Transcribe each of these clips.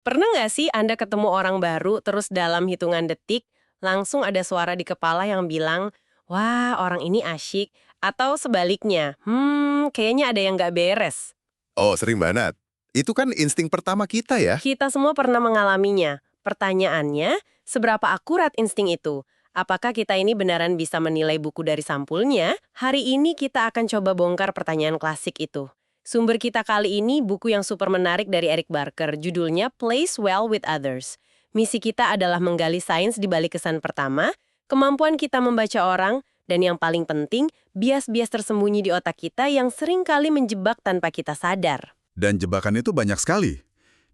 Pernah nggak sih Anda ketemu orang baru, terus dalam hitungan detik, langsung ada suara di kepala yang bilang, wah orang ini asyik, atau sebaliknya, kayaknya ada yang nggak beres. Oh, sering banget. Itu kan insting pertama kita ya. Kita semua pernah mengalaminya. Pertanyaannya, seberapa akurat insting itu? Apakah kita ini beneran bisa menilai buku dari sampulnya? Hari ini kita akan coba bongkar pertanyaan klasik itu. Sumber kita kali ini buku yang super menarik dari Eric Barker, judulnya Plays Well with Others. Misi kita adalah menggali sains di balik kesan pertama, kemampuan kita membaca orang, dan yang paling penting, bias-bias tersembunyi di otak kita yang sering kali menjebak tanpa kita sadar. Dan jebakan itu banyak sekali.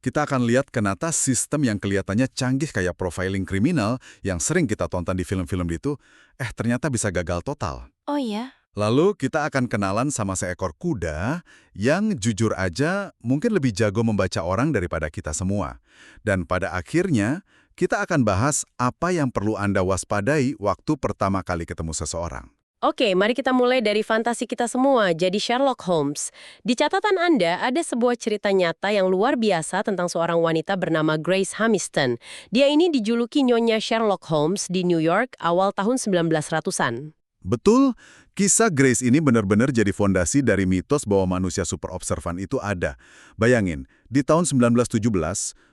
Kita akan lihat kenapa sistem yang kelihatannya canggih kayak profiling kriminal yang sering kita tonton di film-film itu, ternyata bisa gagal total. Oh ya? Lalu kita akan kenalan sama seekor kuda yang jujur aja mungkin lebih jago membaca orang daripada kita semua. Dan pada akhirnya, kita akan bahas apa yang perlu Anda waspadai waktu pertama kali ketemu seseorang. Oke, mari kita mulai dari fantasi kita semua, jadi Sherlock Holmes. Di catatan Anda, ada sebuah cerita nyata yang luar biasa tentang seorang wanita bernama Grace Hamiston. Dia ini dijuluki Nyonya Sherlock Holmes di New York awal tahun 1900-an. Betul, kisah Grace ini benar-benar jadi fondasi dari mitos bahwa manusia super observan itu ada. Bayangin, di tahun 1917,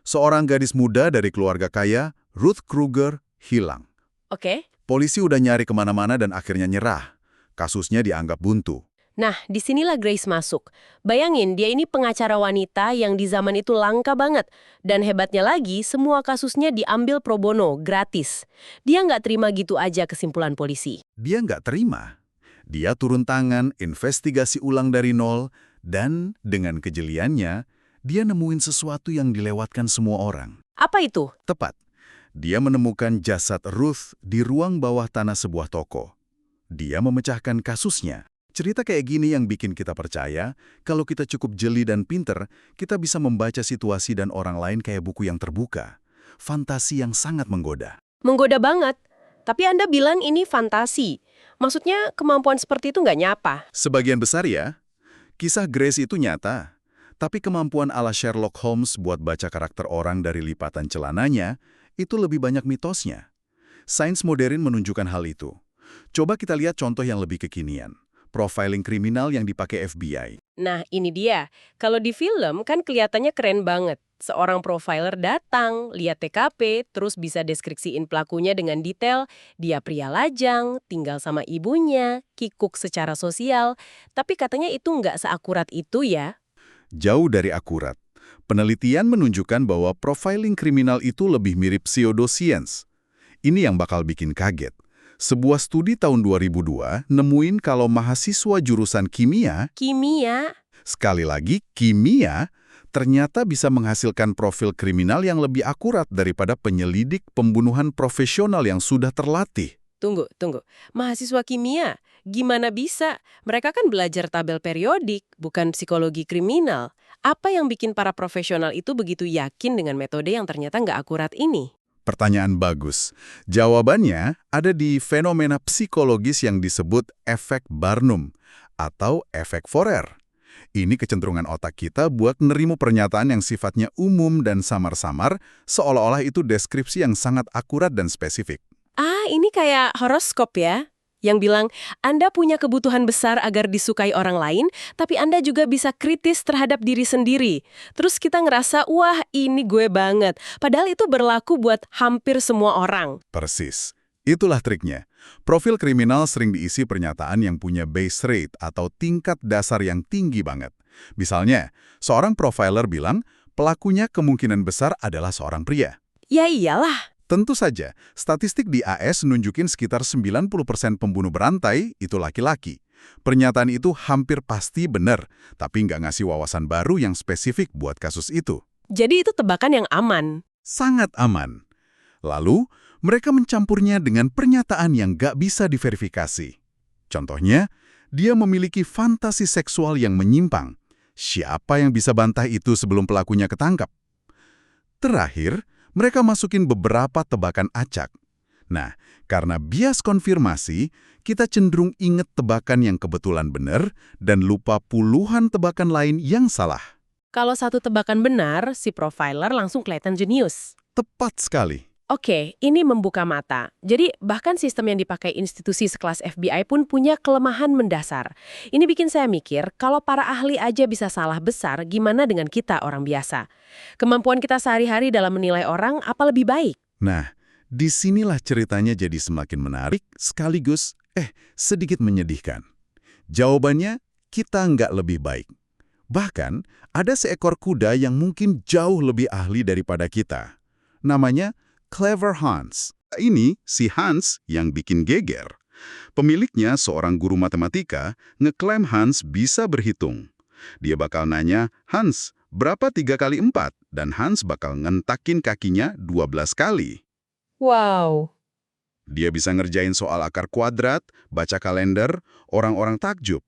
seorang gadis muda dari keluarga kaya, Ruth Kruger, hilang. Oke? Polisi udah nyari kemana-mana dan akhirnya nyerah. Kasusnya dianggap buntu. Nah, disinilah Grace masuk. Bayangin, dia ini pengacara wanita yang di zaman itu langka banget. Dan hebatnya lagi, semua kasusnya diambil pro bono, gratis. Dia nggak terima gitu aja kesimpulan polisi. Dia nggak terima. Dia turun tangan, investigasi ulang dari nol, dan dengan kejeliannya, dia nemuin sesuatu yang dilewatkan semua orang. Apa itu? Tepat. Dia menemukan jasad Ruth di ruang bawah tanah sebuah toko. Dia memecahkan kasusnya. Cerita kayak gini yang bikin kita percaya, kalau kita cukup jeli dan pinter, kita bisa membaca situasi dan orang lain kayak buku yang terbuka. Fantasi yang sangat menggoda. Menggoda banget. Tapi Anda bilang ini fantasi. Maksudnya kemampuan seperti itu nggak nyapa. Sebagian besar ya, kisah Grace itu nyata. Tapi kemampuan ala Sherlock Holmes buat baca karakter orang dari lipatan celananya, itu lebih banyak mitosnya. Sains modern menunjukkan hal itu. Coba kita lihat contoh yang lebih kekinian. Profiling kriminal yang dipakai FBI. Nah, ini dia. Kalau di film kan kelihatannya keren banget. Seorang profiler datang, lihat TKP, terus bisa deskripsiin pelakunya dengan detail. Dia pria lajang, tinggal sama ibunya, kikuk secara sosial. Tapi katanya itu nggak seakurat itu ya. Jauh dari akurat. Penelitian menunjukkan bahwa profiling kriminal itu lebih mirip pseudoscience. Ini yang bakal bikin kaget. Sebuah studi tahun 2002 nemuin kalau mahasiswa jurusan kimia, sekali lagi kimia, ternyata bisa menghasilkan profil kriminal yang lebih akurat daripada penyelidik pembunuhan profesional yang sudah terlatih. Tunggu. Mahasiswa kimia, gimana bisa? Mereka kan belajar tabel periodik, bukan psikologi kriminal. Apa yang bikin para profesional itu begitu yakin dengan metode yang ternyata nggak akurat ini? Pertanyaan bagus. Jawabannya ada di fenomena psikologis yang disebut efek Barnum atau efek Forer. Ini kecenderungan otak kita buat nerima pernyataan yang sifatnya umum dan samar-samar, seolah-olah itu deskripsi yang sangat akurat dan spesifik. Ah, ini kayak horoskop ya? Yang bilang, Anda punya kebutuhan besar agar disukai orang lain, tapi Anda juga bisa kritis terhadap diri sendiri. Terus kita ngerasa, wah ini gue banget. Padahal itu berlaku buat hampir semua orang. Persis. Itulah triknya. Profil kriminal sering diisi pernyataan yang punya base rate atau tingkat dasar yang tinggi banget. Misalnya, seorang profiler bilang, pelakunya kemungkinan besar adalah seorang pria. Ya iyalah. Tentu saja, statistik di AS nunjukin sekitar 90% pembunuh berantai itu laki-laki. Pernyataan itu hampir pasti benar, tapi nggak ngasih wawasan baru yang spesifik buat kasus itu. Jadi itu tebakan yang aman. Sangat aman. Lalu, mereka mencampurnya dengan pernyataan yang nggak bisa diverifikasi. Contohnya, dia memiliki fantasi seksual yang menyimpang. Siapa yang bisa bantah itu sebelum pelakunya ketangkap? Terakhir, mereka masukin beberapa tebakan acak. Nah, karena bias konfirmasi, kita cenderung inget tebakan yang kebetulan benar dan lupa puluhan tebakan lain yang salah. Kalau satu tebakan benar, si profiler langsung kelihatan jenius. Tepat sekali. Oke, ini membuka mata. Jadi, bahkan sistem yang dipakai institusi sekelas FBI pun punya kelemahan mendasar. Ini bikin saya mikir, kalau para ahli aja bisa salah besar, gimana dengan kita orang biasa? Kemampuan kita sehari-hari dalam menilai orang, apa lebih baik? Nah, disinilah ceritanya jadi semakin menarik sekaligus, sedikit menyedihkan. Jawabannya, kita nggak lebih baik. Bahkan, ada seekor kuda yang mungkin jauh lebih ahli daripada kita. Namanya Clever Hans. Ini si Hans yang bikin geger. Pemiliknya, seorang guru matematika, ngeklaim Hans bisa berhitung. Dia bakal nanya, Hans, berapa 3 kali 4? Dan Hans bakal ngentakin kakinya 12 kali. Wow. Dia bisa ngerjain soal akar kuadrat, baca kalender, orang-orang takjub.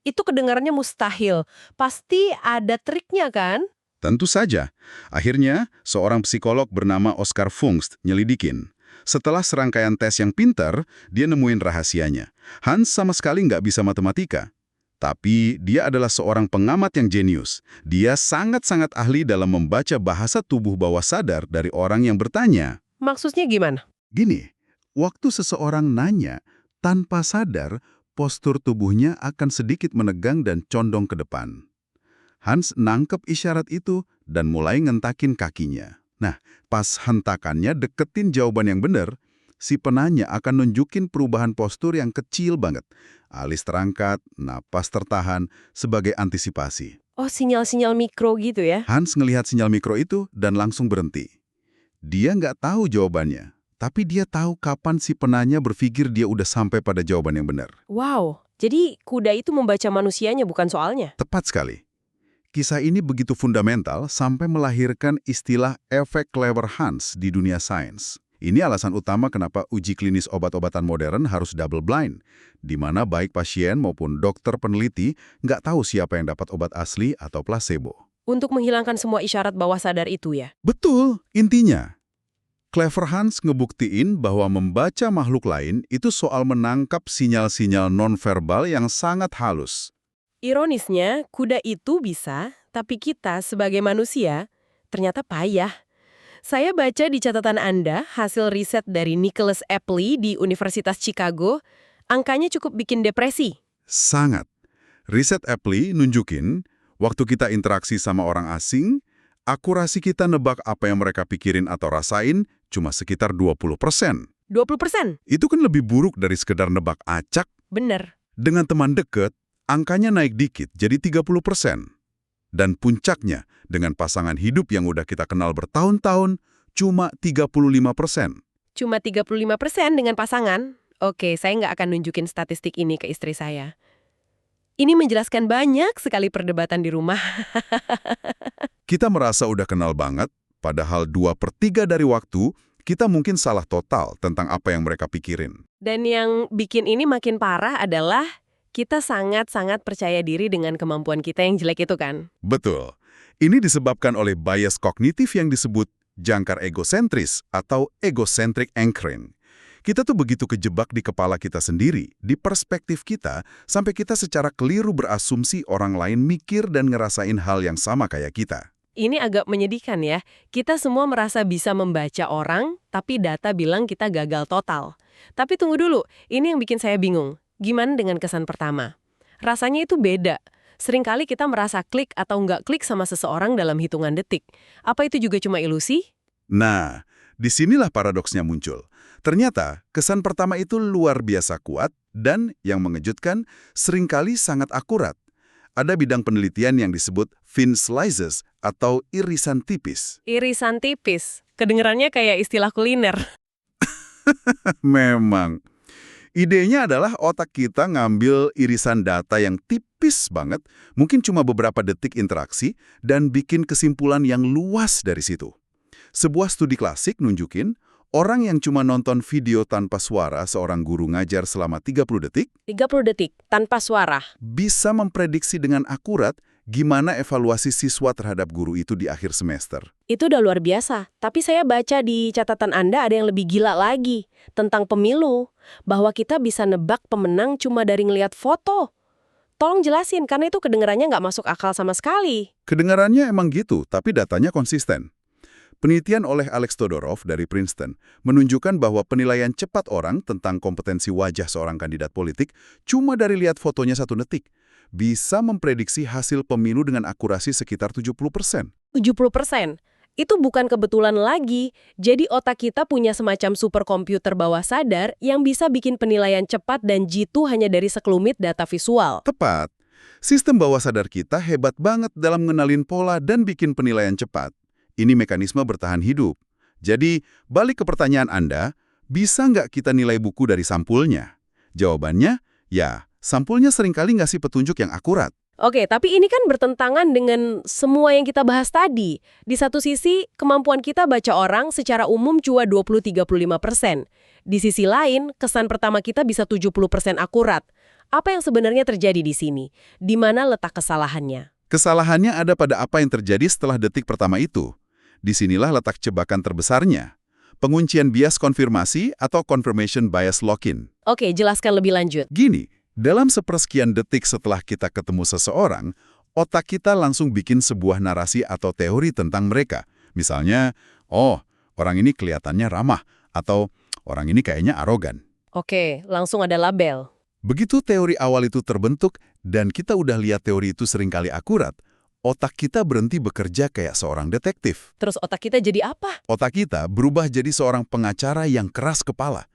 Itu kedengarannya mustahil. Pasti ada triknya kan? Tentu saja. Akhirnya, seorang psikolog bernama Oscar Fungst nyelidikin. Setelah serangkaian tes yang pintar, dia nemuin rahasianya. Hans sama sekali nggak bisa matematika. Tapi dia adalah seorang pengamat yang jenius. Dia sangat-sangat ahli dalam membaca bahasa tubuh bawah sadar dari orang yang bertanya. Maksudnya gimana? Gini, waktu seseorang nanya, tanpa sadar, postur tubuhnya akan sedikit menegang dan condong ke depan. Hans nangkep isyarat itu dan mulai ngentakin kakinya. Nah, pas hentakannya deketin jawaban yang benar, si penanya akan nunjukin perubahan postur yang kecil banget. Alis terangkat, napas tertahan, sebagai antisipasi. Oh, sinyal-sinyal mikro gitu ya? Hans ngelihat sinyal mikro itu dan langsung berhenti. Dia nggak tahu jawabannya, tapi dia tahu kapan si penanya berpikir dia udah sampai pada jawaban yang benar. Wow, jadi kuda itu membaca manusianya bukan soalnya? Tepat sekali. Kisah ini begitu fundamental sampai melahirkan istilah efek Clever Hans di dunia sains. Ini alasan utama kenapa uji klinis obat-obatan modern harus double blind, di mana baik pasien maupun dokter peneliti nggak tahu siapa yang dapat obat asli atau placebo. Untuk menghilangkan semua isyarat bawah sadar itu ya? Betul, intinya. Clever Hans ngebuktiin bahwa membaca makhluk lain itu soal menangkap sinyal-sinyal nonverbal yang sangat halus. Ironisnya, kuda itu bisa, tapi kita sebagai manusia ternyata payah. Saya baca di catatan Anda hasil riset dari Nicholas Epley di Universitas Chicago, angkanya cukup bikin depresi. Sangat. Riset Epley nunjukin, waktu kita interaksi sama orang asing, akurasi kita nebak apa yang mereka pikirin atau rasain cuma sekitar 20%. 20%? Itu kan lebih buruk dari sekedar nebak acak. Bener. Dengan teman deket, angkanya naik dikit jadi 30%. Dan puncaknya, dengan pasangan hidup yang udah kita kenal bertahun-tahun, cuma 35%. Cuma 35% dengan pasangan? Oke, saya nggak akan nunjukin statistik ini ke istri saya. Ini menjelaskan banyak sekali perdebatan di rumah. Kita merasa udah kenal banget, padahal 2/3 dari waktu, kita mungkin salah total tentang apa yang mereka pikirin. Dan yang bikin ini makin parah adalah kita sangat-sangat percaya diri dengan kemampuan kita yang jelek itu kan? Betul. Ini disebabkan oleh bias kognitif yang disebut jangkar egosentris atau egocentric anchoring. Kita tuh begitu kejebak di kepala kita sendiri, di perspektif kita, sampai kita secara keliru berasumsi orang lain mikir dan ngerasain hal yang sama kayak kita. Ini agak menyedihkan ya. Kita semua merasa bisa membaca orang, tapi data bilang kita gagal total. Tapi tunggu dulu, ini yang bikin saya bingung. Gimana dengan kesan pertama? Rasanya itu beda. Seringkali kita merasa klik atau nggak klik sama seseorang dalam hitungan detik. Apa itu juga cuma ilusi? Nah, disinilah paradoksnya muncul. Ternyata, kesan pertama itu luar biasa kuat dan, yang mengejutkan, seringkali sangat akurat. Ada bidang penelitian yang disebut thin slices atau irisan tipis. Irisan tipis. Kedengerannya kayak istilah kuliner. Memang. Idenya adalah otak kita ngambil irisan data yang tipis banget, mungkin cuma beberapa detik interaksi, dan bikin kesimpulan yang luas dari situ. Sebuah studi klasik nunjukin, orang yang cuma nonton video tanpa suara seorang guru ngajar selama 30 detik, 30 detik, tanpa suara. bisa memprediksi dengan akurat gimana evaluasi siswa terhadap guru itu di akhir semester. Itu udah luar biasa. Tapi saya baca di catatan Anda ada yang lebih gila lagi. Tentang pemilu. Bahwa kita bisa nebak pemenang cuma dari ngelihat foto. Tolong jelasin, karena itu kedengarannya nggak masuk akal sama sekali. Kedengarannya emang gitu, tapi datanya konsisten. Penelitian oleh Alex Todorov dari Princeton menunjukkan bahwa penilaian cepat orang tentang kompetensi wajah seorang kandidat politik cuma dari lihat fotonya 1 detik bisa memprediksi hasil pemilu dengan akurasi sekitar 70%. 70%. Itu bukan kebetulan lagi. Jadi otak kita punya semacam superkomputer bawah sadar yang bisa bikin penilaian cepat dan jitu hanya dari sekelumit data visual. Tepat. Sistem bawah sadar kita hebat banget dalam ngenalin pola dan bikin penilaian cepat. Ini mekanisme bertahan hidup. Jadi, balik ke pertanyaan Anda, bisa nggak kita nilai buku dari sampulnya? Jawabannya, ya, sampulnya seringkali ngasih petunjuk yang akurat. Oke, tapi ini kan bertentangan dengan semua yang kita bahas tadi. Di satu sisi, kemampuan kita baca orang secara umum cuma 20-35%. Di sisi lain, kesan pertama kita bisa 70% akurat. Apa yang sebenarnya terjadi di sini? Di mana letak kesalahannya? Kesalahannya ada pada apa yang terjadi setelah detik pertama itu. Disinilah letak jebakan terbesarnya. Penguncian bias konfirmasi atau confirmation bias lock-in. Oke, jelaskan lebih lanjut. Gini, dalam sepersekian detik setelah kita ketemu seseorang, otak kita langsung bikin sebuah narasi atau teori tentang mereka. Misalnya, oh, orang ini kelihatannya ramah, atau orang ini kayaknya arogan. Oke, langsung ada label. Begitu teori awal itu terbentuk, dan kita udah lihat teori itu seringkali akurat, otak kita berhenti bekerja kayak seorang detektif. Terus otak kita jadi apa? Otak kita berubah jadi seorang pengacara yang keras kepala.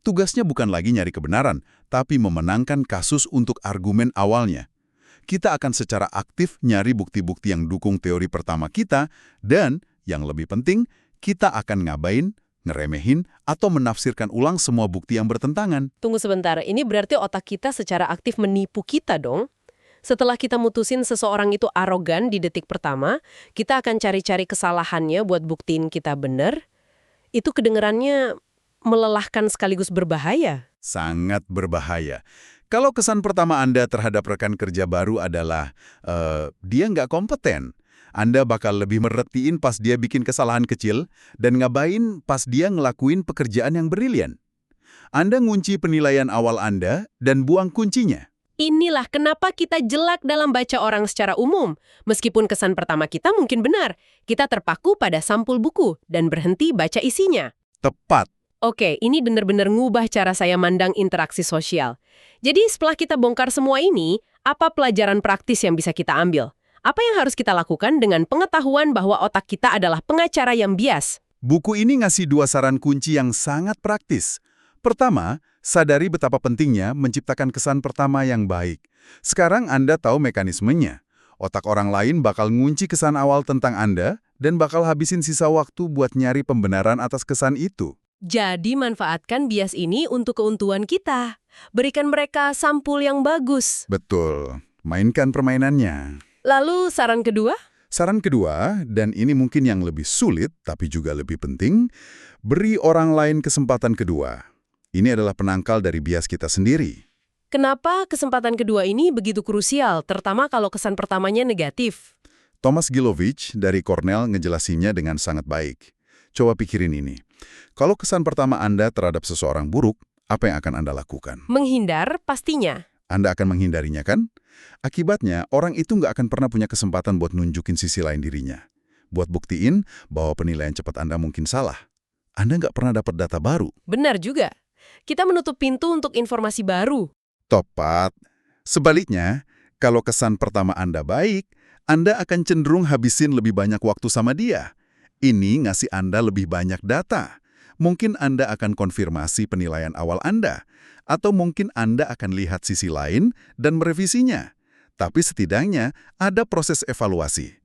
Tugasnya bukan lagi nyari kebenaran, tapi memenangkan kasus untuk argumen awalnya. Kita akan secara aktif nyari bukti-bukti yang dukung teori pertama kita, dan, yang lebih penting, kita akan ngabain, ngeremehin, atau menafsirkan ulang semua bukti yang bertentangan. Tunggu sebentar, ini berarti otak kita secara aktif menipu kita dong? Setelah kita mutusin seseorang itu arogan di detik pertama, kita akan cari-cari kesalahannya buat buktiin kita benar. Itu kedengerannya melelahkan sekaligus berbahaya. Sangat berbahaya. Kalau kesan pertama Anda terhadap rekan kerja baru adalah, dia nggak kompeten, Anda bakal lebih merhatiin pas dia bikin kesalahan kecil dan ngabain pas dia ngelakuin pekerjaan yang brilian. Anda ngunci penilaian awal Anda dan buang kuncinya. Inilah kenapa kita jelek dalam baca orang secara umum. Meskipun kesan pertama kita mungkin benar, kita terpaku pada sampul buku dan berhenti baca isinya. Tepat. Oke, ini benar-benar ngubah cara saya mandang interaksi sosial. Jadi setelah kita bongkar semua ini, apa pelajaran praktis yang bisa kita ambil? Apa yang harus kita lakukan dengan pengetahuan bahwa otak kita adalah pengacara yang bias? Buku ini ngasih 2 saran kunci yang sangat praktis. Pertama, sadari betapa pentingnya menciptakan kesan pertama yang baik. Sekarang Anda tahu mekanismenya. Otak orang lain bakal ngunci kesan awal tentang Anda dan bakal habisin sisa waktu buat nyari pembenaran atas kesan itu. Jadi manfaatkan bias ini untuk keuntungan kita. Berikan mereka sampul yang bagus. Betul. Mainkan permainannya. Lalu saran kedua? Saran kedua, dan ini mungkin yang lebih sulit tapi juga lebih penting, beri orang lain kesempatan kedua. Ini adalah penangkal dari bias kita sendiri. Kenapa kesempatan kedua ini begitu krusial, terutama kalau kesan pertamanya negatif? Thomas Gilovich dari Cornell ngejelasinnya dengan sangat baik. Coba pikirin ini. Kalau kesan pertama Anda terhadap seseorang buruk, apa yang akan Anda lakukan? Menghindar pastinya. Anda akan menghindarinya kan? Akibatnya, orang itu nggak akan pernah punya kesempatan buat nunjukin sisi lain dirinya. Buat buktiin bahwa penilaian cepat Anda mungkin salah. Anda nggak pernah dapat data baru. Benar juga. Kita menutup pintu untuk informasi baru. Tepat. Sebaliknya, kalau kesan pertama Anda baik, Anda akan cenderung habisin lebih banyak waktu sama dia. Ini ngasih Anda lebih banyak data. Mungkin Anda akan konfirmasi penilaian awal Anda. Atau mungkin Anda akan lihat sisi lain dan merevisinya. Tapi setidaknya ada proses evaluasi.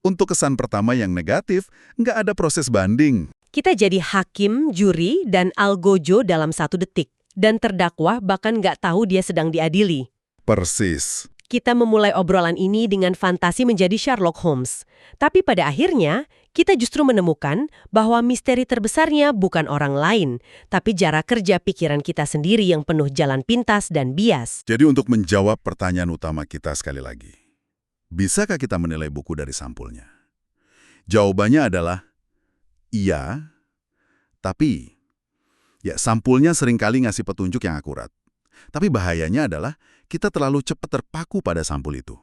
Untuk kesan pertama yang negatif, nggak ada proses banding. Kita jadi hakim, juri, dan algojo dalam 1 detik. Dan terdakwa bahkan nggak tahu dia sedang diadili. Persis. Kita memulai obrolan ini dengan fantasi menjadi Sherlock Holmes. Tapi pada akhirnya, kita justru menemukan bahwa misteri terbesarnya bukan orang lain, tapi jarak kerja pikiran kita sendiri yang penuh jalan pintas dan bias. Jadi untuk menjawab pertanyaan utama kita sekali lagi, bisakah kita menilai buku dari sampulnya? Jawabannya adalah iya, tapi ya sampulnya seringkali ngasih petunjuk yang akurat. Tapi bahayanya adalah kita terlalu cepat terpaku pada sampul itu.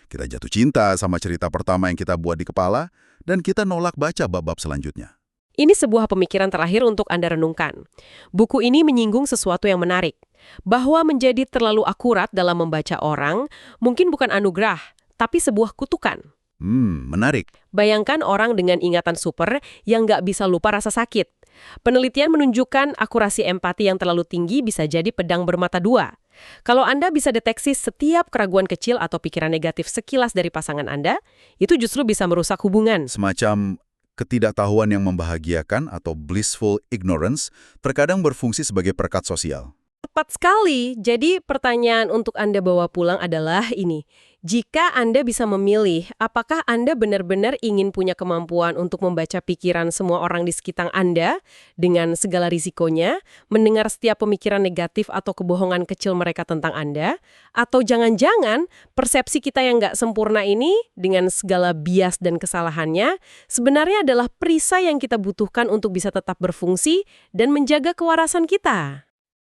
Kita jatuh cinta sama cerita pertama yang kita buat di kepala, dan kita nolak baca bab-bab selanjutnya. Ini sebuah pemikiran terakhir untuk Anda renungkan. Buku ini menyinggung sesuatu yang menarik, bahwa menjadi terlalu akurat dalam membaca orang mungkin bukan anugerah, tapi sebuah kutukan. Menarik. Bayangkan orang dengan ingatan super yang nggak bisa lupa rasa sakit. Penelitian menunjukkan akurasi empati yang terlalu tinggi bisa jadi pedang bermata dua. Kalau Anda bisa deteksi setiap keraguan kecil atau pikiran negatif sekilas dari pasangan Anda, itu justru bisa merusak hubungan. Semacam ketidaktahuan yang membahagiakan atau blissful ignorance terkadang berfungsi sebagai perekat sosial. Tepat sekali. Jadi pertanyaan untuk Anda bawa pulang adalah ini. Jika Anda bisa memilih, apakah Anda benar-benar ingin punya kemampuan untuk membaca pikiran semua orang di sekitar Anda dengan segala risikonya, mendengar setiap pemikiran negatif atau kebohongan kecil mereka tentang Anda, atau jangan-jangan persepsi kita yang nggak sempurna ini dengan segala bias dan kesalahannya sebenarnya adalah perisai yang kita butuhkan untuk bisa tetap berfungsi dan menjaga kewarasan kita?